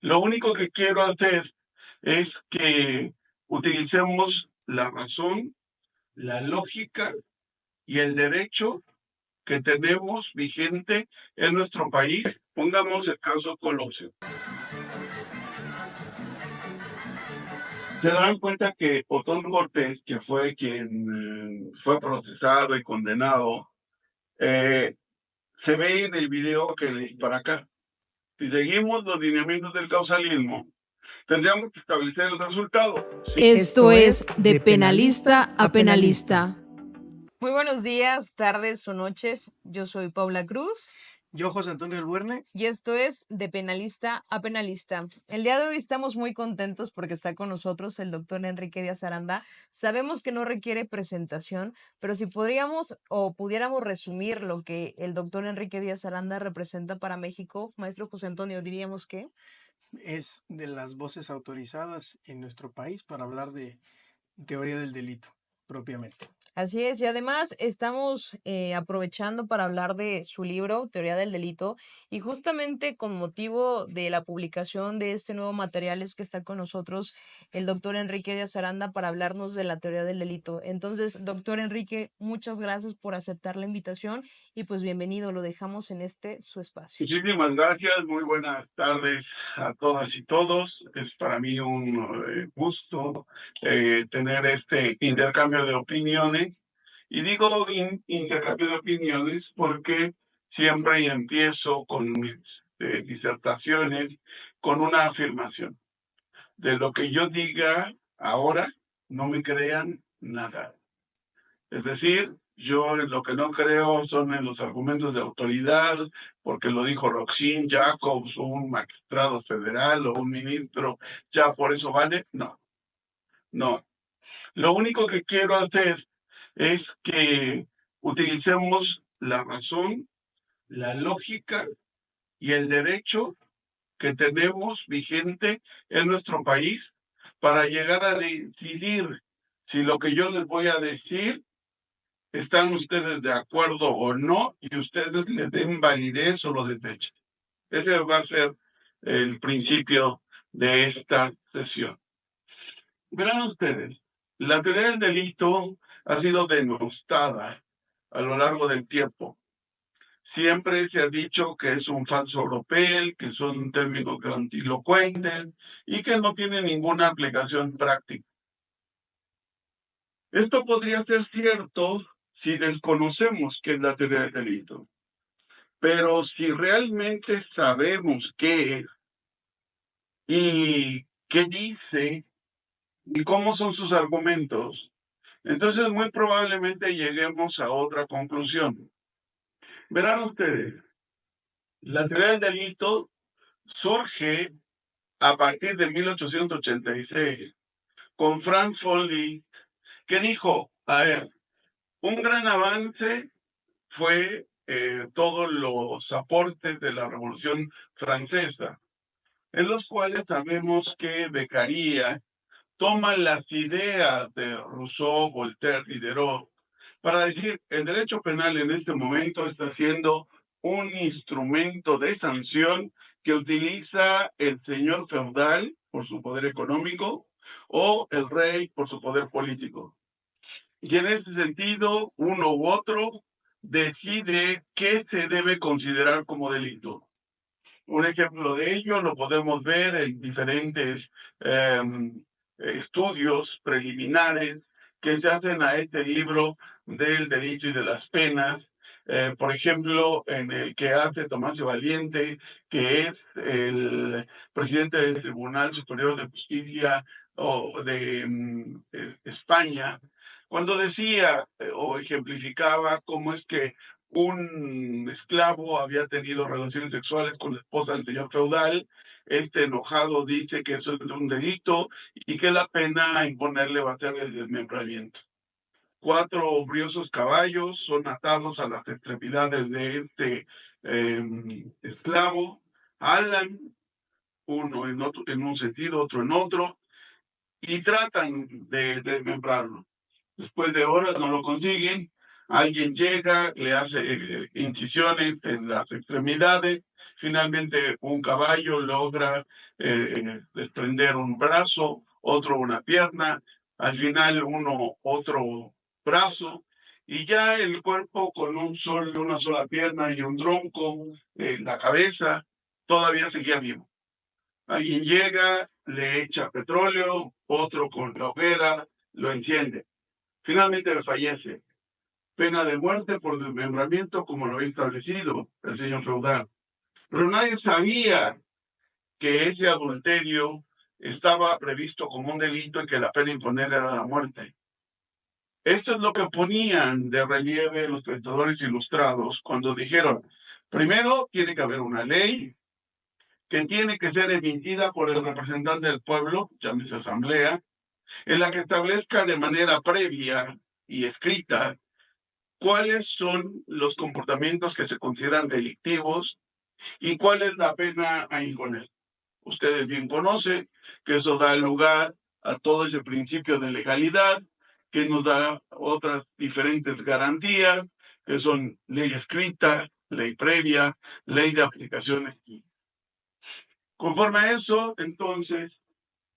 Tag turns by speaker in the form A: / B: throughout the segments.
A: Lo único que quiero hacer es que utilicemos la razón, la lógica y el derecho que tenemos vigente en nuestro país. Pongamos el caso Colosio. Se darán cuenta que Otón Cortés, que fue quien fue procesado y condenado, eh, se ve en el video que leí para acá. Si seguimos los lineamientos del causalismo, tendríamos que establecer el resultado.
B: Esto es De Penalista a Penalista.
C: Muy buenos días, tardes o noches. Yo soy Paula Cruz.
D: Yo, José Antonio Albuerne.
C: Y esto es De Penalista a Penalista. El día de hoy estamos muy contentos porque está con nosotros el doctor Enrique Díaz Aranda. Sabemos que no requiere presentación, pero si podríamos o pudiéramos resumir lo que el doctor Enrique Díaz Aranda representa para México, maestro José Antonio, diríamos que
D: es de las voces autorizadas en nuestro país para hablar de teoría del delito, propiamente.
C: Así es, y además estamos aprovechando para hablar de su libro, Teoría del Delito, y justamente con motivo de la publicación de este nuevo material es que está con nosotros el doctor Enrique Díaz Aranda para hablarnos de la teoría del delito. Entonces, doctor Enrique, muchas gracias por aceptar la invitación y pues bienvenido, lo dejamos en su espacio.
A: Muchísimas gracias, muy buenas tardes a todas y todos. Es para mí un gusto tener este intercambio de opiniones. Y digo intercambio de opiniones porque siempre empiezo con mis disertaciones con una afirmación. De lo que yo diga ahora, no me crean nada. Es decir, yo en lo que no creo son en los argumentos de autoridad, porque lo dijo Roxin Jacobs, un magistrado federal o un ministro, ya por eso vale. No, no. Lo único que quiero hacer es que utilicemos la razón, la lógica y el derecho que tenemos vigente en nuestro país para llegar a decidir si lo que yo les voy a decir están ustedes de acuerdo o no, y ustedes le den validez o lo desechen. Ese va a ser el principio de esta sesión. Verán ustedes, la teoría del delito ha sido denostada a lo largo del tiempo. Siempre se ha dicho que es un falso europeo, que son términos grandilocuentes y que no tiene ninguna aplicación práctica. Esto podría ser cierto si desconocemos qué es la teoría del delito. Pero si realmente sabemos qué es y qué dice y cómo son sus argumentos, entonces muy probablemente lleguemos a otra conclusión. Verán ustedes, la teoría del delito surge a partir de 1886 con Franz von Liszt, que dijo, a ver, un gran avance fue todos los aportes de la Revolución Francesa, en los cuales sabemos que Beccaria toma las ideas de Rousseau, Voltaire y Diderot para decir el derecho penal en este momento está siendo un instrumento de sanción que utiliza el señor feudal por su poder económico o el rey por su poder político. Y en ese sentido, uno u otro decide qué se debe considerar como delito. Un ejemplo de ello lo podemos ver en diferentes estudios preliminares que se hacen a este libro del delito y de las penas. Por ejemplo, en el que hace Tomás de Valiente, que es el presidente del Tribunal Superior de Justicia de España, cuando decía o ejemplificaba cómo es que un esclavo había tenido relaciones sexuales con la esposa del señor feudal. Este enojado dice que eso es un delito y que la pena a imponerle va a ser el desmembramiento. 4 briosos caballos son atados a las extremidades de este esclavo, alan uno en un sentido, otro en otro, y tratan de desmembrarlo. Después de horas no lo consiguen, Alguien llega, le hace incisiones en las extremidades, finalmente un caballo logra desprender un brazo, otro una pierna, al final uno otro brazo, y ya el cuerpo con una sola pierna y un tronco, la cabeza, todavía seguía vivo. Alguien llega, le echa petróleo, otro con la hoguera, lo enciende. Finalmente fallece. Pena de muerte por desmembramiento, como lo había establecido el señor feudal. Pero nadie sabía que ese adulterio estaba previsto como un delito y que la pena imponer era la muerte. Esto es lo que ponían de relieve los pensadores ilustrados cuando dijeron, primero tiene que haber una ley que tiene que ser emitida por el representante del pueblo, llámese asamblea, en la que establezca de manera previa y escrita cuáles son los comportamientos que se consideran delictivos y cuál es la pena a imponer. Ustedes bien conocen que eso da lugar a todo ese principio de legalidad, que nos da otras diferentes garantías, que son ley escrita, ley previa, ley de aplicaciones. Conforme a eso, entonces,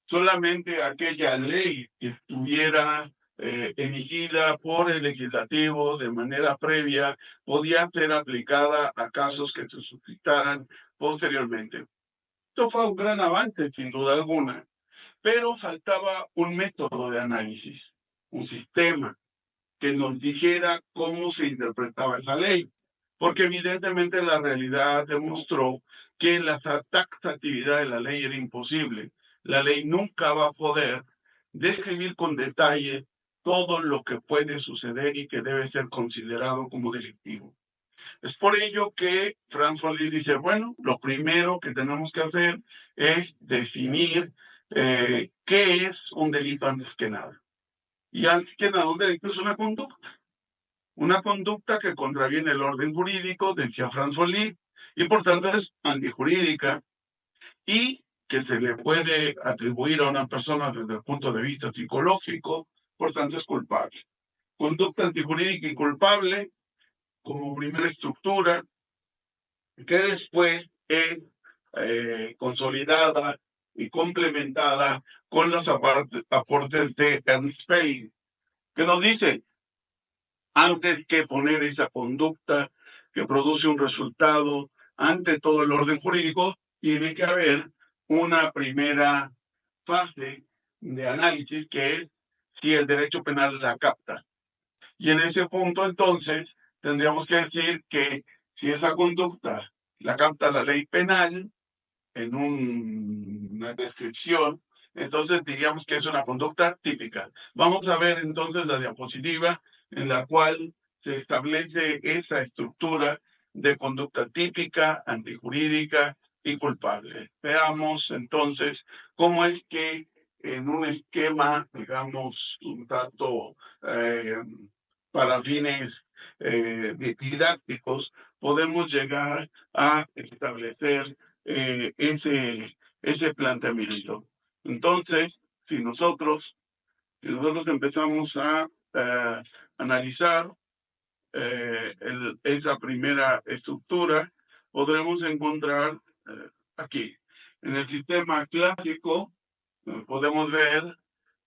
A: solamente aquella ley que estuviera emitida por el legislativo de manera previa podía ser aplicada a casos que se suscitaran posteriormente. Esto fue un gran avance, sin duda alguna, pero faltaba un método de análisis, un sistema que nos dijera cómo se interpretaba esa ley, porque evidentemente la realidad demostró que la taxatividad de la ley era imposible. La ley nunca va a poder describir con detalle todo lo que puede suceder y que debe ser considerado como delictivo. Es por ello que Franz Folli dice, bueno, lo primero que tenemos que hacer es definir qué es un delito antes que nada. Y antes que nada, un delito es una conducta que contraviene el orden jurídico, decía Franz Folli, y por tanto es antijurídica, y que se le puede atribuir a una persona desde el punto de vista psicológico, por tanto es culpable. Conducta antijurídica y culpable como primera estructura, que después es consolidada y complementada con los aportes de Ernst Fein, que nos dice, antes que poner esa conducta que produce un resultado ante todo el orden jurídico, tiene que haber una primera fase de análisis que es si el derecho penal la capta. Y en ese punto, entonces, tendríamos que decir que si esa conducta la capta la ley penal en una descripción, entonces diríamos que es una conducta típica. Vamos a ver entonces la diapositiva en la cual se establece esa estructura de conducta típica, antijurídica y culpable. Veamos entonces cómo es que en un esquema, digamos, un tanto para fines didácticos, podemos llegar a establecer ese planteamiento. Entonces, si nosotros empezamos a analizar esa primera estructura, podremos encontrar aquí, en el sistema clásico, podemos ver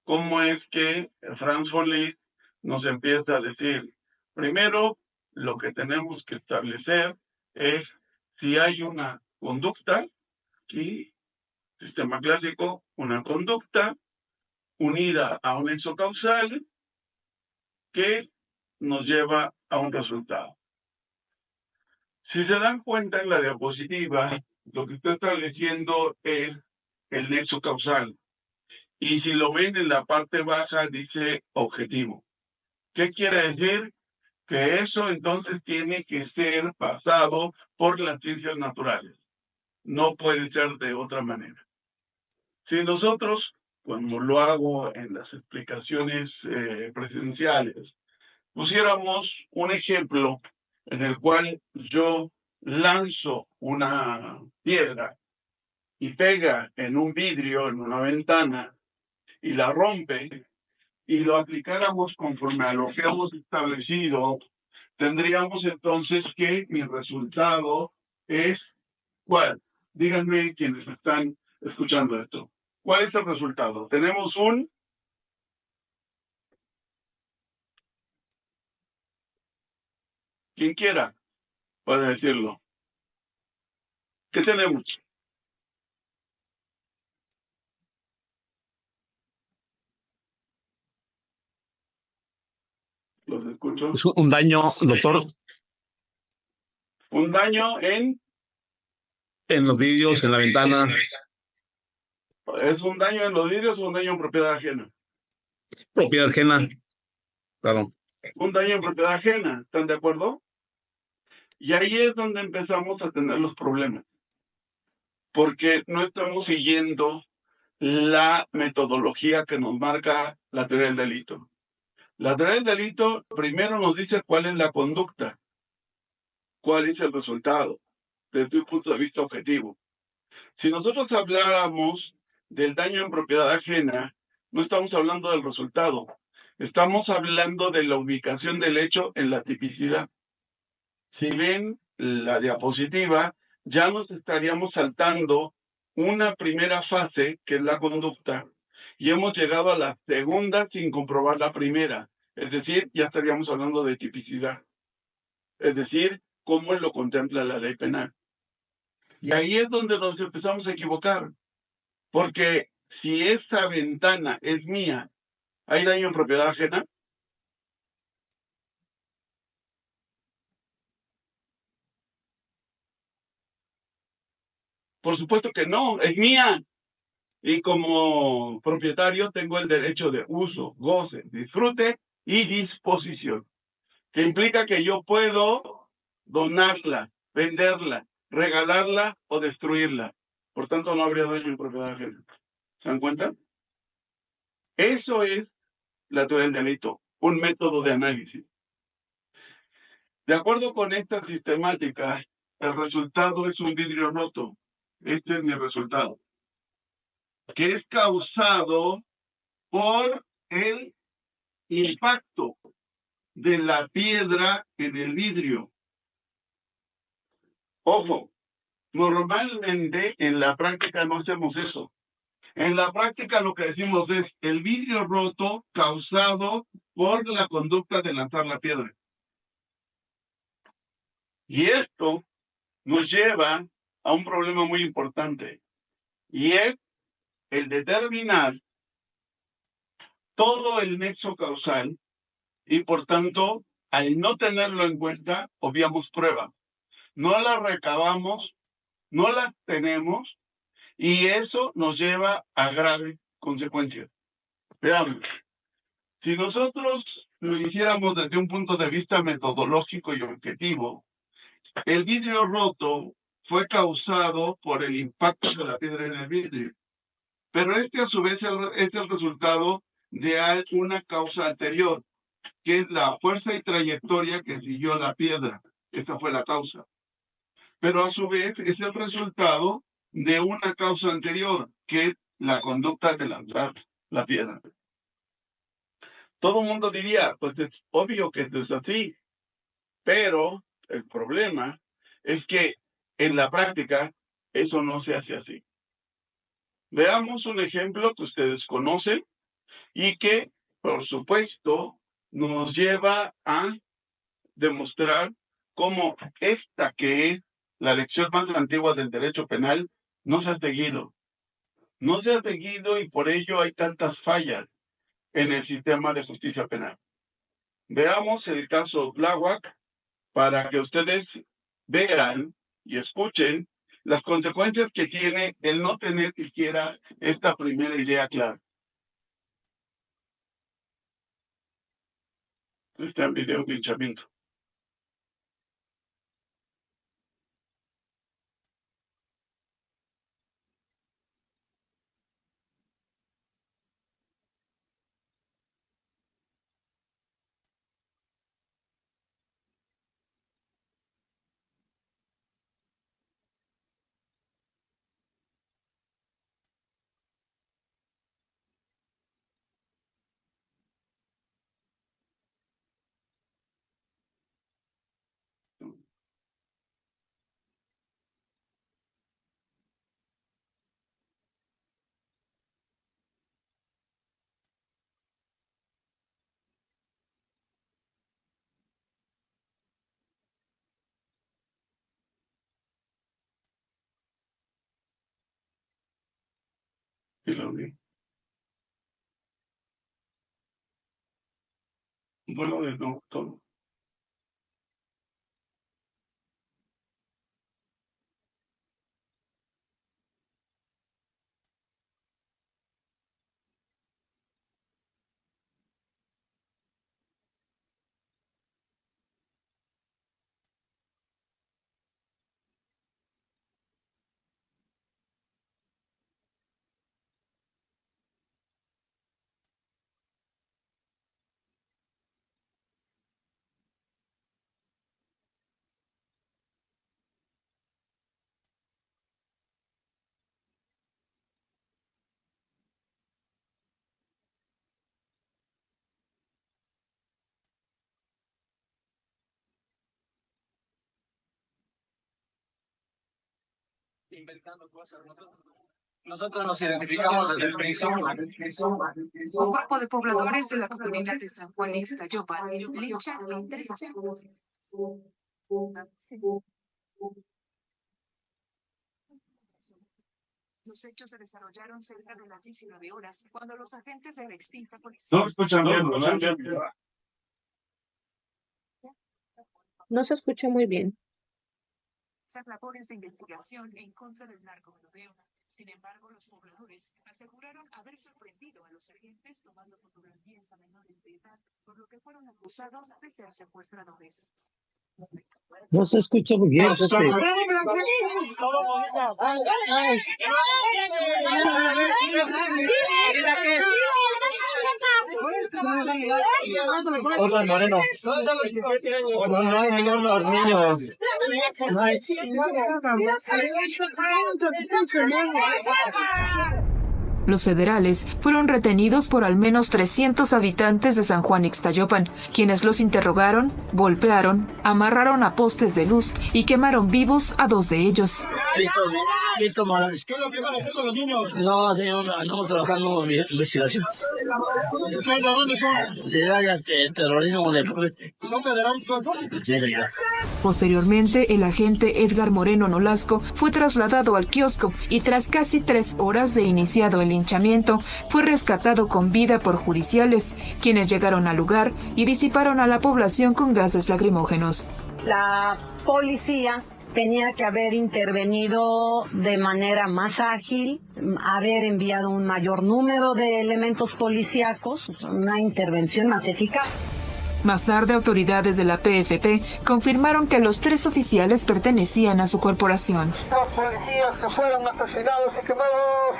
A: cómo es que Franz Folli nos empieza a decir, primero, lo que tenemos que establecer es si hay una conducta, aquí, sistema clásico, una conducta unida a un nexo causal que nos lleva a un resultado. Si se dan cuenta en la diapositiva, lo que está estableciendo es el nexo causal. Y si lo ven en la parte baja, dice objetivo. ¿Qué quiere decir? Que eso entonces tiene que ser pasado por las ciencias naturales. No puede ser de otra manera. Si nosotros, como lo hago en las explicaciones presenciales, pusiéramos un ejemplo en el cual yo lanzo una piedra y pega en un vidrio, en una ventana, y la rompe, y lo aplicáramos conforme a lo que hemos establecido, tendríamos entonces que mi resultado es ¿cuál? Díganme quienes están escuchando esto. ¿Cuál es el resultado? Tenemos quien quiera puede decirlo. ¿Qué tenemos? Los escucho.
E: Es un daño, doctor,
A: Un daño
E: en los vidrios, en la ventana,
A: ¿es un daño en los vidrios o un daño en propiedad ajena?
E: propiedad ajena. Claro.
A: Un daño en propiedad ajena, ¿están de acuerdo? Y ahí es donde empezamos a tener los problemas, porque no estamos siguiendo la metodología que nos marca la teoría del delito. La teoría del delito primero nos dice cuál es la conducta, cuál es el resultado, desde un punto de vista objetivo. Si nosotros habláramos del daño en propiedad ajena, no estamos hablando del resultado, estamos hablando de la ubicación del hecho en la tipicidad. Si ven la diapositiva, ya nos estaríamos saltando una primera fase, que es la conducta, y hemos llegado a la segunda sin comprobar la primera. Es decir, ya estaríamos hablando de tipicidad. Es decir, cómo lo contempla la ley penal. Y ahí es donde nos empezamos a equivocar. Porque si esa ventana es mía, ¿hay daño en propiedad ajena? Por supuesto que no, es mía. Y como propietario tengo el derecho de uso, goce, disfrute y disposición, que implica que yo puedo donarla, venderla, regalarla o destruirla. Por tanto, no habría daño en propiedad ajena. ¿Se dan cuenta? Eso es la teoría del delito, un método de análisis. De acuerdo con esta sistemática, el resultado es un vidrio roto. Este es mi resultado, que es causado por el impacto de la piedra en el vidrio. Ojo, normalmente en la práctica no hacemos eso. En la práctica lo que decimos es el vidrio roto causado por la conducta de lanzar la piedra. Y esto nos lleva a un problema muy importante, y es el determinar todo el nexo causal, y por tanto, al no tenerlo en cuenta, obviamos prueba. No la recabamos, no la tenemos, y eso nos lleva a graves consecuencias. Veamos, si nosotros lo hiciéramos desde un punto de vista metodológico y objetivo, el vidrio roto fue causado por el impacto de la piedra en el vidrio, pero este a su vez es el resultado de una causa anterior, que es la fuerza y trayectoria que siguió la piedra. Esa fue la causa. Pero a su vez es el resultado de una causa anterior, que es la conducta de lanzar la piedra. Todo el mundo diría, pues es obvio que esto es así, pero el problema es que en la práctica eso no se hace así. Veamos un ejemplo que ustedes conocen y que, por supuesto, nos lleva a demostrar cómo esta, que es la lección más antigua del derecho penal, no se ha seguido. No se ha seguido y por ello hay tantas fallas en el sistema de justicia penal. Veamos el caso Tláhuac para que ustedes vean y escuchen las consecuencias que tiene el no tener siquiera esta primera idea clara. Está en video pinchamiento. Sí, lo vi. Bueno, de nuevo, todo.
F: Nosotros nos identificamos desde el principio.
G: Un grupo de pobladores de la comunidad de San Juan Ixtayopan linchan a 3 chavos. Los hechos se desarrollaron cerca de las 19 horas, cuando los agentes de la extinta policía...
A: No escuchan bien, ¿verdad?
B: No se escucha muy bien.
G: Las labores de investigación en contra del narcomenudeo. Sin embargo, los pobladores aseguraron haber sorprendido a los agentes tomando fotografías a menores de edad, por lo que fueron acusados de ser secuestradores.
F: No se escucha muy bien. Hola, Moreno. No, los niños.
B: Los federales fueron retenidos por al menos 300 habitantes de San Juan Ixtayopan, quienes los interrogaron, golpearon, amarraron a postes de luz y quemaron vivos a 2 de ellos.
F: Listo, Morales. ¿Qué es lo que van a hacer con los niños? No, señor, andamos trabajando en investigación. ¿De dónde son? De áreas de terrorismo de... ¿Son federales? Sí, señor.
B: Posteriormente, el agente Edgar Moreno Nolasco fue trasladado al kiosco y tras casi 3 horas de iniciado el linchamiento, fue rescatado con vida por judiciales, quienes llegaron al lugar y disiparon a la población con gases lacrimógenos.
H: La policía tenía que haber intervenido de manera más ágil, haber enviado un mayor número de elementos policíacos, una intervención más eficaz.
B: Más tarde, autoridades de la PFP confirmaron que los 3 oficiales pertenecían a su corporación.
F: Los policías que fueron asesinados y quemados.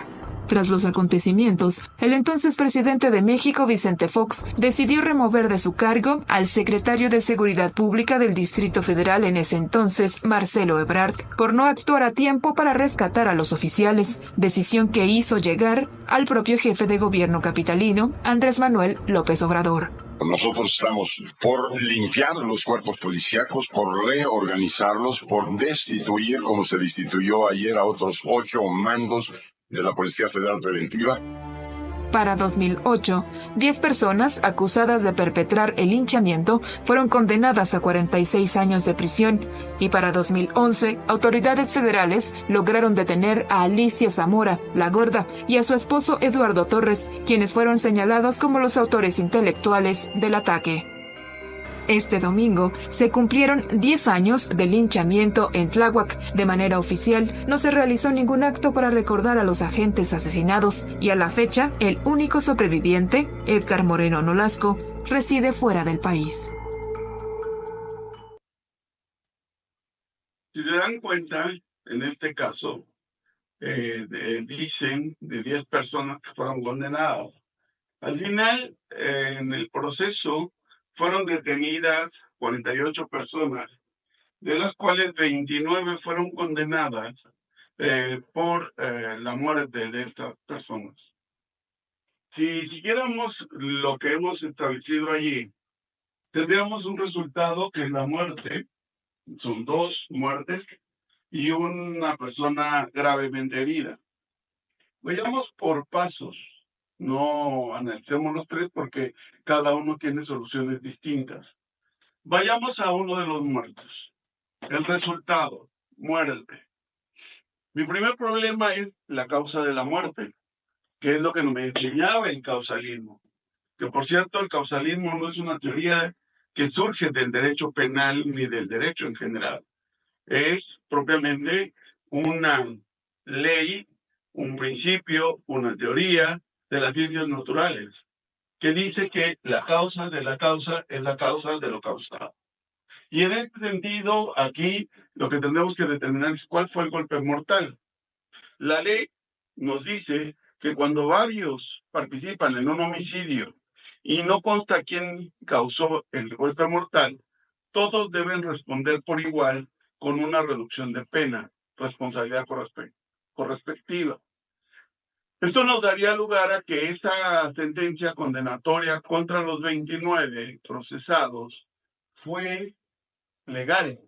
B: Tras los acontecimientos, el entonces presidente de México, Vicente Fox, decidió remover de su cargo al secretario de Seguridad Pública del Distrito Federal en ese entonces, Marcelo Ebrard, por no actuar a tiempo para rescatar a los oficiales, decisión que hizo llegar al propio jefe de gobierno capitalino, Andrés Manuel López Obrador.
I: Nosotros estamos por limpiar los cuerpos policíacos, por reorganizarlos, por destituir, como se destituyó ayer a otros 8 mandos de la Policía Federal Preventiva.
B: Para 2008, 10 personas acusadas de perpetrar el linchamiento fueron condenadas a 46 años de prisión, y para 2011, autoridades federales lograron detener a Alicia Zamora, la Gorda, y a su esposo Eduardo Torres, quienes fueron señalados como los autores intelectuales del ataque. Este domingo se cumplieron 10 años de linchamiento en Tláhuac. De manera oficial, no se realizó ningún acto para recordar a los agentes asesinados y a la fecha, el único sobreviviente, Edgar Moreno Nolasco, reside fuera del país.
A: Si se dan cuenta, en este caso, dicen de 10 personas que fueron condenadas. Al final, en el proceso, fueron detenidas 48 personas, de las cuales 29 fueron condenadas por la muerte de estas personas. Si siguiéramos lo que hemos establecido allí, tendríamos un resultado que es la muerte. Son 2 muertes y una persona gravemente herida. Vayamos por pasos. No analicemos los 3 porque cada uno tiene soluciones distintas. Vayamos a uno de los muertos. El resultado, muerte. Mi primer problema es la causa de la muerte. que es lo que me enseñaba el causalismo. Que por cierto, el causalismo no es una teoría que surge del derecho penal ni del derecho en general. Es propiamente una ley, un principio, una teoría de las ciencias naturales, que dice que la causa de la causa es la causa de lo causado. Y en este sentido, aquí lo que tenemos que determinar es cuál fue el golpe mortal. La ley nos dice que cuando varios participan en un homicidio y no consta quién causó el golpe mortal, todos deben responder por igual con una reducción de pena, responsabilidad correspectiva. Esto nos daría lugar a que esa sentencia condenatoria contra los 29 procesados fue legal.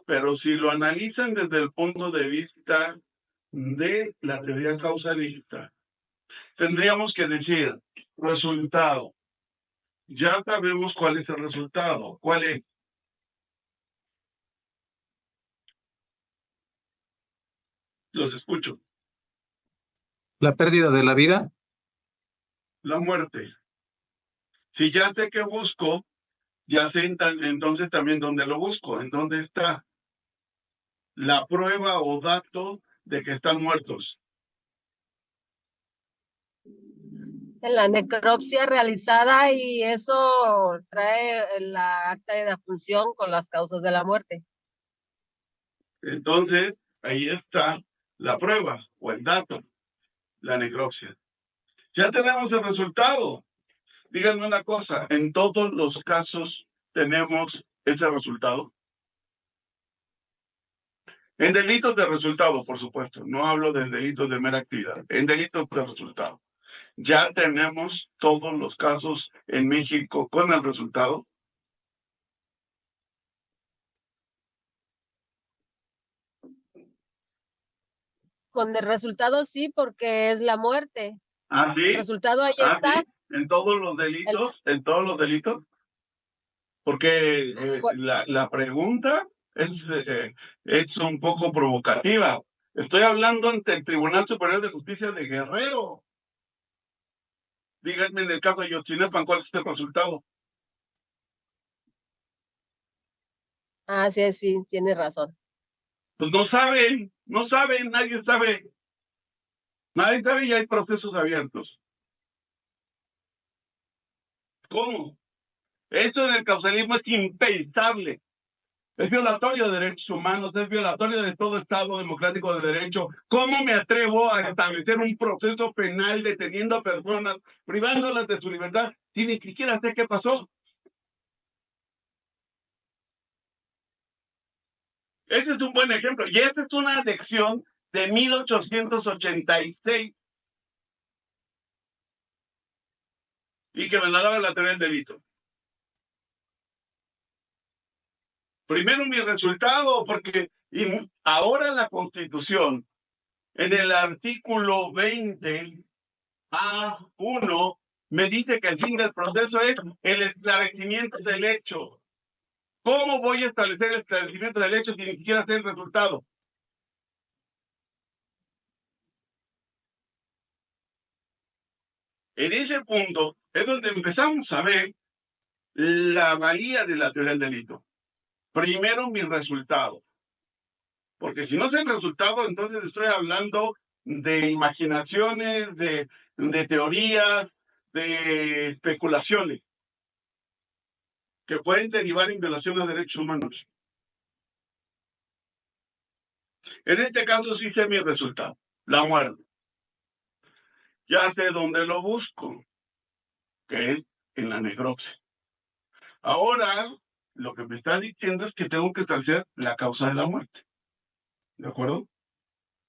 A: Pero si lo analizan desde el punto de vista de la teoría causalista, tendríamos que decir, resultado. Ya sabemos cuál es el resultado. ¿Cuál es? Los escucho.
E: La pérdida de la vida.
A: La muerte. Si ya sé qué busco, ya sé entonces también dónde lo busco, en dónde está la prueba o dato de que están muertos.
J: En la necropsia realizada, y eso trae la acta de defunción con las causas de la muerte.
A: Entonces, ahí está la prueba o el dato, la necropsia. Ya tenemos el resultado. Díganme una cosa, ¿en todos los casos tenemos ese resultado? En delitos de resultado, por supuesto. No hablo de delitos de mera actividad. En delitos de resultado. Ya tenemos todos los casos en México con el resultado.
J: Con el resultado sí, porque es la muerte.
A: ¿Ah, sí?
J: El resultado ahí está.
A: ¿Sí? ¿En todos los delitos? ¿En todos los delitos? Porque la pregunta es un poco provocativa. Estoy hablando ante el Tribunal Superior de Justicia de Guerrero. Díganme en el caso de Yotzinapa, ¿cuál es el resultado?
J: Ah, sí, sí, tiene razón.
A: Pues no saben, nadie sabe. Nadie sabe y hay procesos abiertos. ¿Cómo? Esto en el causalismo es impensable. Es violatorio de derechos humanos, es violatorio de todo Estado democrático de derecho. ¿Cómo me atrevo a establecer un proceso penal deteniendo a personas, privándolas de su libertad, si ni siquiera sé qué pasó? Ese es un buen ejemplo. Y esa es una lección de 1886. Y que me la daba la teoría del delito. Primero mi resultado, porque ahora la Constitución, en el artículo 20 A1, me dice que el fin del proceso es el esclarecimiento del hecho. ¿Cómo voy a establecer el esclarecimiento del hecho si ni siquiera sé el resultado? En ese punto es donde empezamos a ver la valía de la teoría del delito. Primero mi resultado. Porque si no sé el resultado, entonces estoy hablando de imaginaciones, de teorías, de especulaciones que pueden derivar en violación a derechos humanos. En este caso sí sé mi resultado, la muerte. Ya sé dónde lo busco, que es en la necropsia. Ahora, lo que me está diciendo es que tengo que establecer la causa de la muerte. ¿De acuerdo?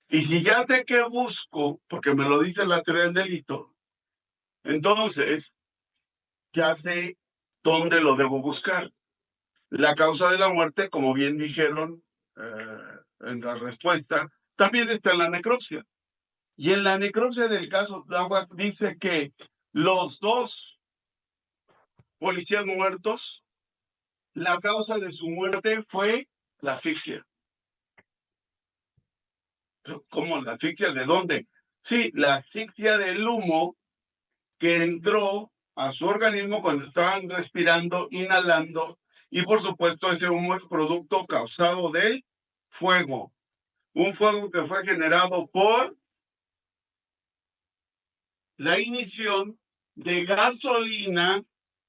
A: Y si ya sé qué busco, porque me lo dice la teoría del delito, entonces ya sé dónde lo debo buscar. La causa de la muerte, como bien dijeron en la respuesta, también está en la necropsia. Y en la necropsia del caso Tláhuac dice que los dos policías muertos, la causa de su muerte fue la asfixia. ¿Cómo la asfixia? ¿De dónde? Sí, la asfixia del humo que entró a su organismo cuando estaban respirando, inhalando, y por supuesto ese humo es producto causado del fuego. Un fuego que fue generado por la ignición de gasolina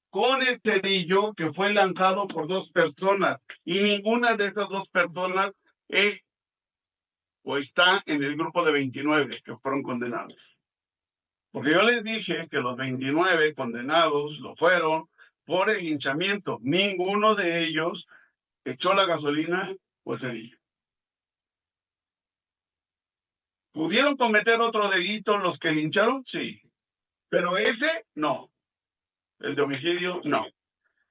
A: con el cerillo que fue lanzado por dos personas, y ninguna de esas dos personas es o está en el grupo de 29 que fueron condenados. Porque yo les dije que los 29 condenados lo fueron por el linchamiento. Ninguno de ellos echó la gasolina o el cerillo. ¿Pudieron cometer otro delito los que lincharon? Sí. Pero ese, no. El de homicidio, no.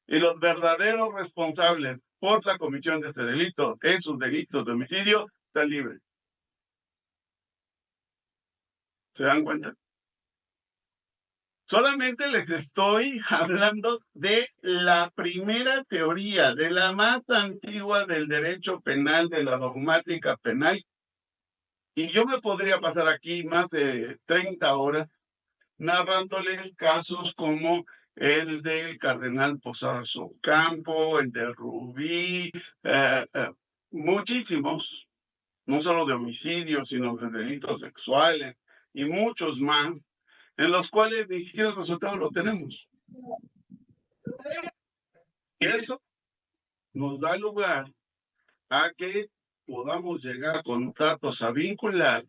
A: Y los verdaderos responsables por la comisión de este delito, en sus delitos de homicidio, están libres. ¿Se dan cuenta? Solamente les estoy hablando de la primera teoría, de la más antigua del derecho penal, de la dogmática penal. Y yo me podría pasar aquí más de 30 horas narrándoles casos como el del cardenal Posadas Ocampo, el de Rubí, muchísimos, no solo de homicidios, sino de delitos sexuales y muchos más, en los cuales ni siquiera el resultado lo tenemos. Y eso nos da lugar a que podamos llegar a contratos a vincular,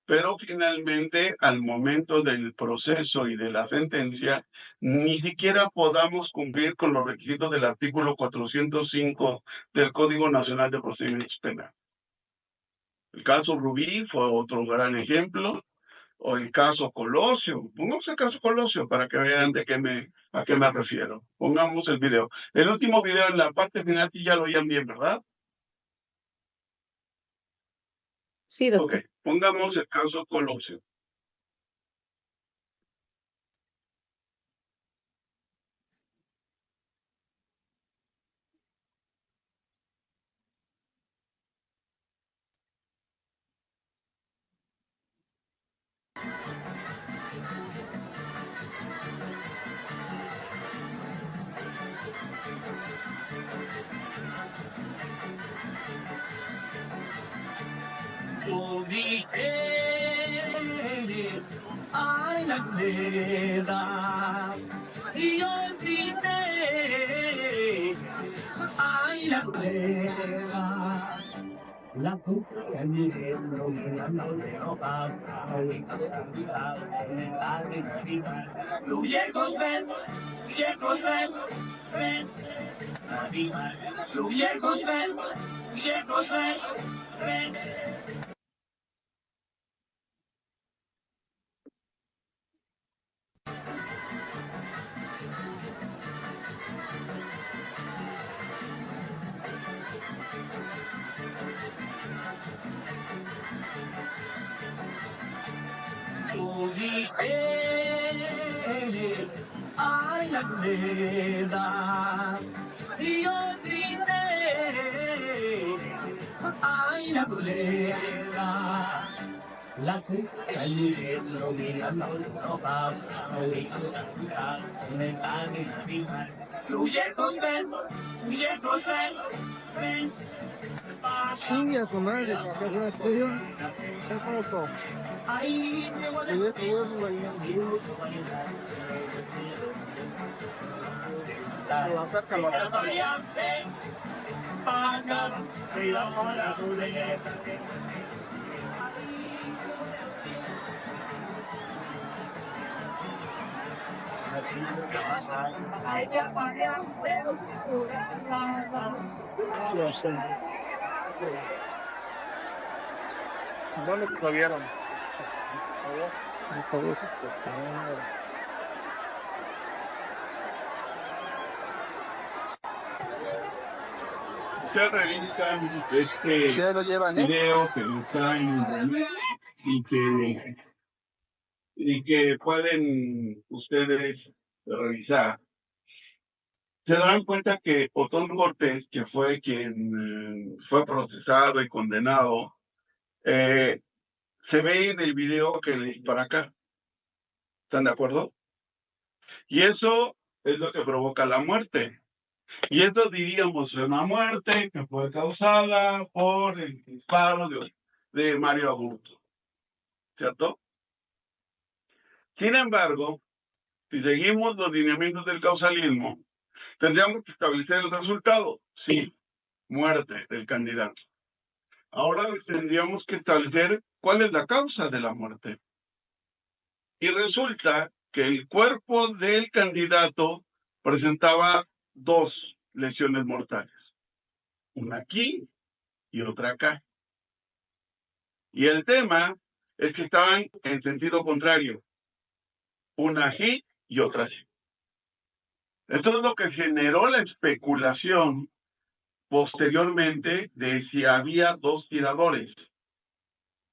A: pero finalmente al momento del proceso y de la sentencia, ni siquiera podamos cumplir con los requisitos del artículo 405 del Código Nacional de Procedimientos Penales. El caso Rubí fue otro gran ejemplo, o el caso Colosio. Pongamos el caso Colosio para que vean a qué me refiero. Pongamos el video. El último video en la parte final sí ya lo oían bien, ¿verdad?
J: Sí, doctor.
A: Ok, pongamos el caso Colosio.
F: Ay, la verdad, y yo olvidé, ay, la verdad, la culpa de mi no me lo paga, viejos ven, viejos ven, ven, viejos ven, viejos ven, ven. Ay, la verdad, y olvidé, ay, la verdad, la culpa lo mirando no va, me dan en la vida, fluye con él, ven.
K: Chingue a su madre, que no es tuyo. ¿Qué foto?
F: Ahí me voy a
K: lo acerca, lo acerca.
F: No sé.
K: ¿Dónde lo vieron?
A: Ustedes revisan este
K: lo llevan, ¿eh?
A: video que está en internet y que pueden ustedes revisar. Se darán cuenta que Otón Cortés, que fue quien fue procesado y condenado, se ve en el video que le dispara acá. ¿Están de acuerdo? Y eso es lo que provoca la muerte. Y esto diríamos una muerte que fue causada por el disparo de Mario Aburto. ¿Cierto? Sin embargo, si seguimos los lineamientos del causalismo, tendríamos que establecer el resultado. Sí, muerte del candidato. Ahora tendríamos que establecer cuál es la causa de la muerte. Y resulta que el cuerpo del candidato presentaba dos lesiones mortales. Una aquí y otra acá. Y el tema es que estaban en sentido contrario. Una aquí y otra así. Esto es lo que generó la especulación posteriormente de si había dos tiradores,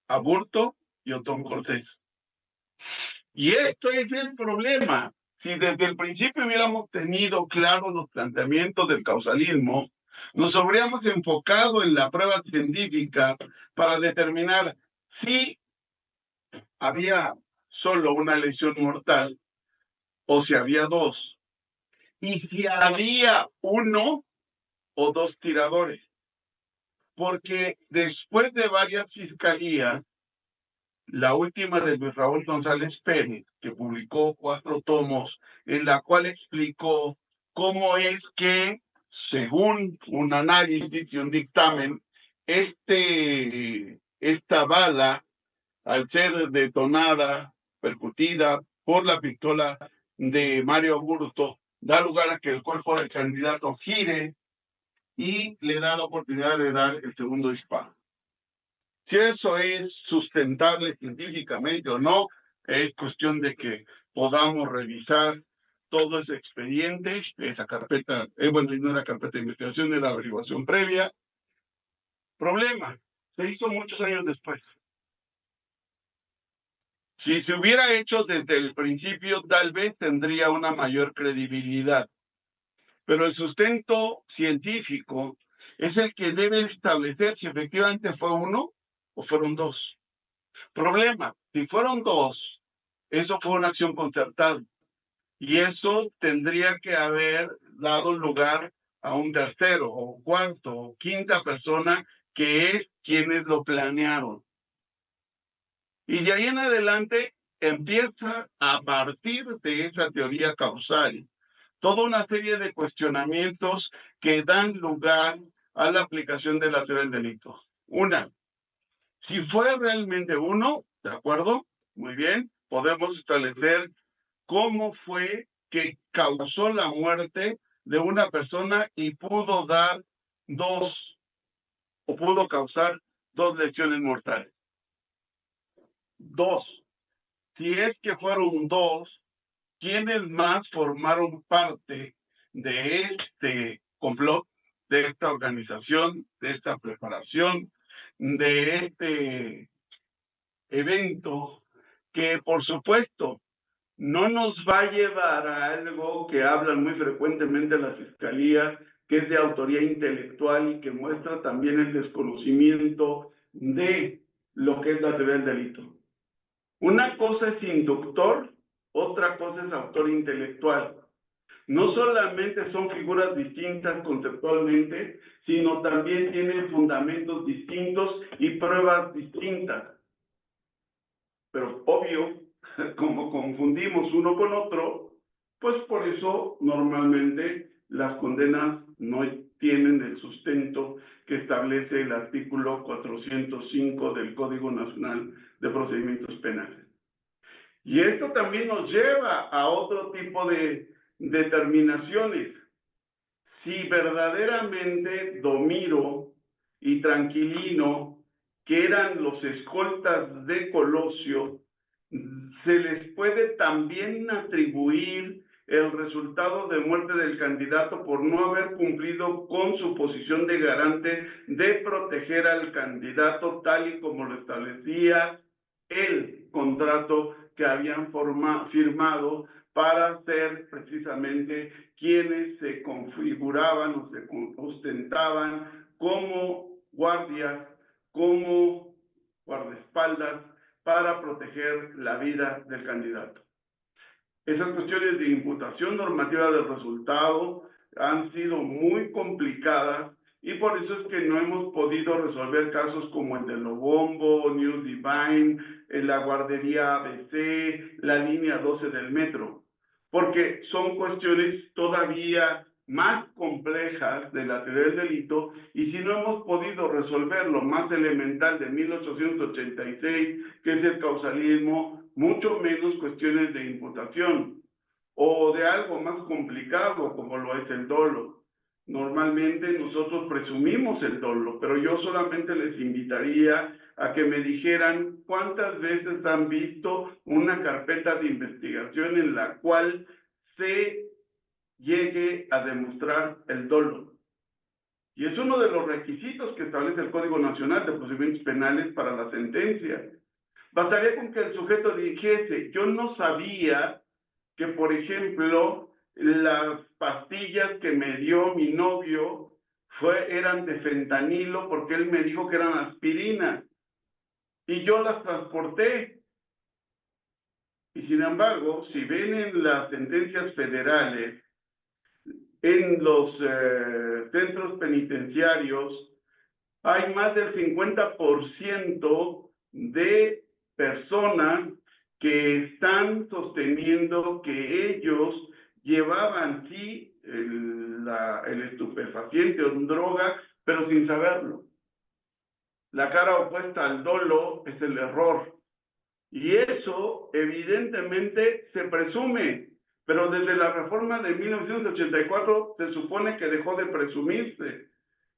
A: Aburto y Otón Cortés. Y esto es el problema. Si desde el principio hubiéramos tenido claros los planteamientos del causalismo, nos habríamos enfocado en la prueba científica para determinar si había solo una lesión mortal o si había dos. Y si había uno o dos tiradores. Porque después de varias fiscalías, la última de Luis Raúl González Pérez, que publicó 4 tomos, en la cual explicó cómo es que, según un análisis y un dictamen, esta bala, al ser detonada, percutida por la pistola de Mario Aburto, da lugar a que el cuerpo del candidato gire y le da la oportunidad de dar el segundo disparo. Si eso es sustentable científicamente o no, es cuestión de que podamos revisar todo ese expediente, esa carpeta, bueno, no era carpeta de investigación, era averiguación previa. Problema, se hizo muchos años después. Si se hubiera hecho desde el principio, tal vez tendría una mayor credibilidad. Pero el sustento científico es el que debe establecer si efectivamente fue uno o fueron dos. Problema, si fueron dos, eso fue una acción concertada. Y eso tendría que haber dado lugar a un tercero, o cuarto, o quinta persona, que es quienes lo planearon. Y de ahí en adelante empieza a partir de esa teoría causal toda una serie de cuestionamientos que dan lugar a la aplicación de la teoría del delito. Una, si fue realmente uno, ¿de acuerdo? Muy bien, podemos establecer cómo fue que causó la muerte de una persona y pudo dar dos, o pudo causar dos lesiones mortales. Dos, si es que fueron dos, ¿quiénes más formaron parte de este complot, de esta organización, de esta preparación, de este evento que, por supuesto, no nos va a llevar a algo que hablan muy frecuentemente las fiscalías, que es de autoría intelectual y que muestra también el desconocimiento de lo que es la teoría del delito? Una cosa es inductor, otra cosa es autor intelectual. No solamente son figuras distintas conceptualmente, sino también tienen fundamentos distintos y pruebas distintas. Pero obvio, como confundimos uno con otro, pues por eso normalmente las condenas no tienen el sustento que establece el artículo 405 del Código Nacional de Procedimientos Penales. Y esto también nos lleva a otro tipo de determinaciones. Si verdaderamente Domiro y Tranquilino, que eran los escoltas de Colosio, se les puede también atribuir el resultado de muerte del candidato por no haber cumplido con su posición de garante de proteger al candidato tal y como lo establecía el contrato que habían firmado para ser precisamente quienes se configuraban o se ostentaban como guardias, como guardaespaldas para proteger la vida del candidato. Esas cuestiones de imputación normativa del resultado han sido muy complicadas y por eso es que no hemos podido resolver casos como el de Lobombo, News Divine, la guardería ABC, la línea 12 del metro, porque son cuestiones todavía más complejas de la teoría del delito, y si no hemos podido resolver lo más elemental de 1886, que es el causalismo, mucho menos cuestiones de imputación, o de algo más complicado como lo es el dolo. Normalmente nosotros presumimos el dolo, pero yo solamente les invitaría a que me dijeran cuántas veces han visto una carpeta de investigación en la cual se llegue a demostrar el dolo. Y es uno de los requisitos que establece el Código Nacional de Procedimientos Penales para la sentencia. Bastaría con que el sujeto dijese, yo no sabía que, por ejemplo, las pastillas que me dio mi novio eran de fentanilo porque él me dijo que eran aspirinas y yo las transporté. Y sin embargo, si ven en las sentencias federales, en los centros penitenciarios, hay más del 50% de personas que están sosteniendo que ellos llevaban sí el estupefaciente o droga, pero sin saberlo. La cara opuesta al dolo es el error. Y eso evidentemente se presume, pero desde la reforma de 1984 se supone que dejó de presumirse.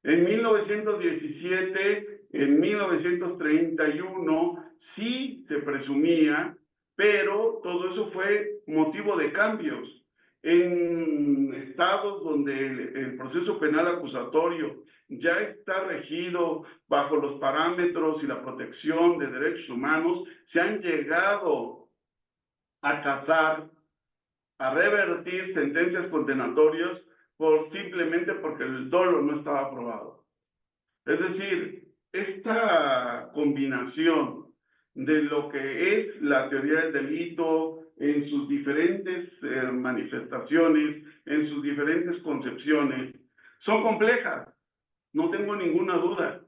A: En 1917, en 1931, sí se presumía, pero todo eso fue motivo de cambios. En estados donde el proceso penal acusatorio ya está regido bajo los parámetros y la protección de derechos humanos, se han llegado a casar, a revertir sentencias condenatorias simplemente porque el dolo no estaba aprobado. Es decir, esta combinación de lo que es la teoría del delito en sus diferentes manifestaciones, en sus diferentes concepciones, son complejas, no tengo ninguna duda.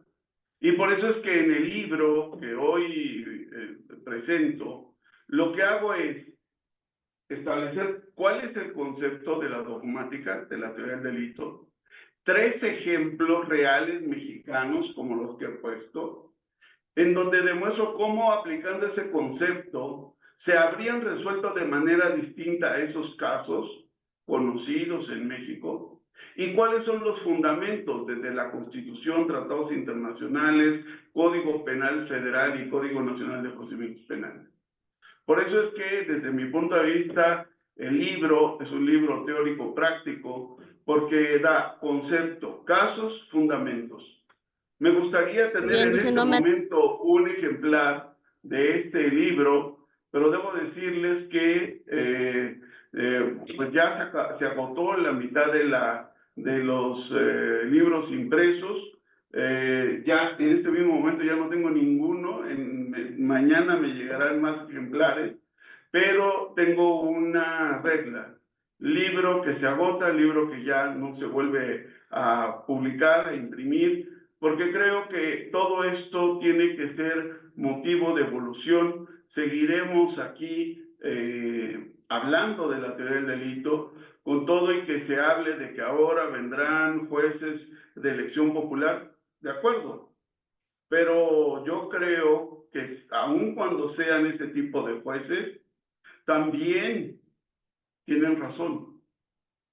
A: Y por eso es que en el libro que hoy presento, lo que hago es establecer cuál es el concepto de la dogmática, de la teoría del delito, 3 ejemplos reales mexicanos como los que he puesto, en donde demuestro cómo aplicando ese concepto se habrían resuelto de manera distinta esos casos conocidos en México, y cuáles son los fundamentos desde la Constitución, tratados internacionales, Código Penal Federal y Código Nacional de Procedimientos Penales. Por eso es que, desde mi punto de vista, el libro es un libro teórico práctico, porque da concepto, casos, fundamentos. Me gustaría tener en este momento un ejemplar de este libro, pero debo decirles que pues ya se agotó la mitad de los libros impresos. Ya en este mismo momento ya no tengo ninguno, mañana me llegarán más ejemplares, pero tengo una regla: libro que se agota, libro que ya no se vuelve a publicar, a imprimir, porque creo que todo esto tiene que ser motivo de evolución. Seguiremos aquí hablando de la teoría del delito, con todo y que se hable de que ahora vendrán jueces de elección popular, de acuerdo, pero yo creo que aun cuando sean ese tipo de jueces, también tienen razón,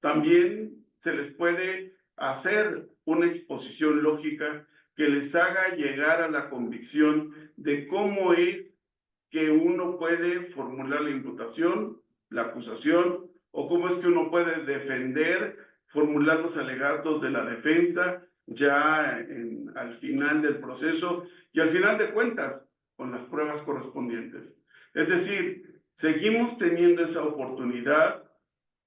A: también se les puede hacer una exposición lógica que les haga llegar a la convicción de cómo es que uno puede formular la imputación, la acusación, o cómo es que uno puede defender, formular los alegatos de la defensa ya al final del proceso y al final de cuentas con las pruebas correspondientes. Es decir, seguimos teniendo esa oportunidad,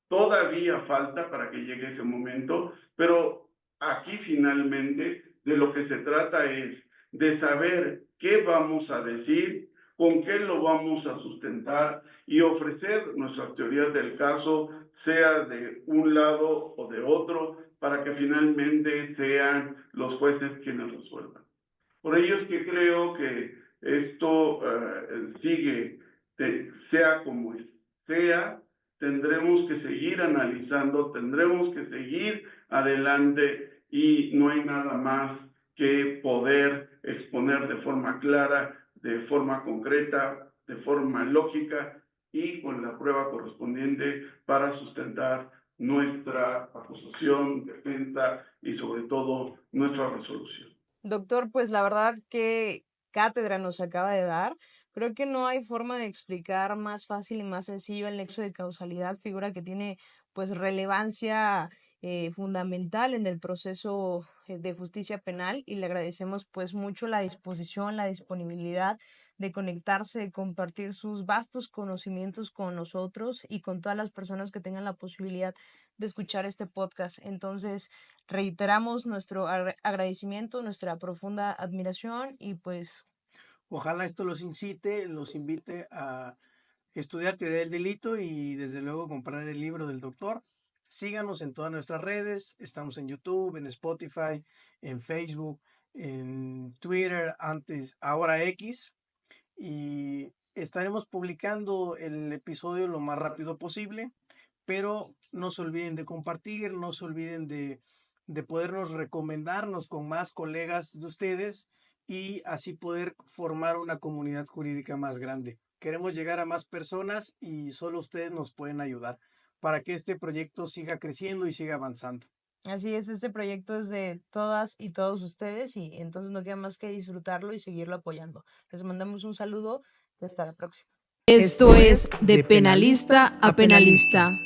A: todavía falta para que llegue ese momento, pero aquí finalmente de lo que se trata es de saber qué vamos a decir, con qué lo vamos a sustentar y ofrecer nuestras teorías del caso, sea de un lado o de otro, para que finalmente sean los jueces quienes resuelvan. Por ello es que creo que esto sea como sea, tendremos que seguir analizando, tendremos que seguir adelante y no hay nada más que poder exponer de forma clara, de forma concreta, de forma lógica y con la prueba correspondiente para sustentar nuestra acusación, defensa y sobre todo nuestra resolución.
C: Doctor, pues la verdad que cátedra nos acaba de dar. Creo que no hay forma de explicar más fácil y más sencillo el nexo de causalidad, figura que tiene pues relevancia fundamental en el proceso de justicia penal, y le agradecemos pues mucho la disposición, la disponibilidad de conectarse, de compartir sus vastos conocimientos con nosotros y con todas las personas que tengan la posibilidad de escuchar este podcast. Entonces, reiteramos nuestro agradecimiento, nuestra profunda admiración y pues...
D: Ojalá esto los invite a estudiar teoría del delito y desde luego comprar el libro del doctor. Síganos en todas nuestras redes, estamos en YouTube, en Spotify, en Facebook, en Twitter, ahora X, y estaremos publicando el episodio lo más rápido posible, pero no se olviden de compartir, no se olviden de podernos recomendarnos con más colegas de ustedes y así poder formar una comunidad jurídica más grande. Queremos llegar a más personas y solo ustedes nos pueden ayudar para que este proyecto siga creciendo y siga avanzando.
C: Así es, este proyecto es de todas y todos ustedes y entonces no queda más que disfrutarlo y seguirlo apoyando. Les mandamos un saludo y hasta la próxima.
B: Esto es De Penalista a Penalista.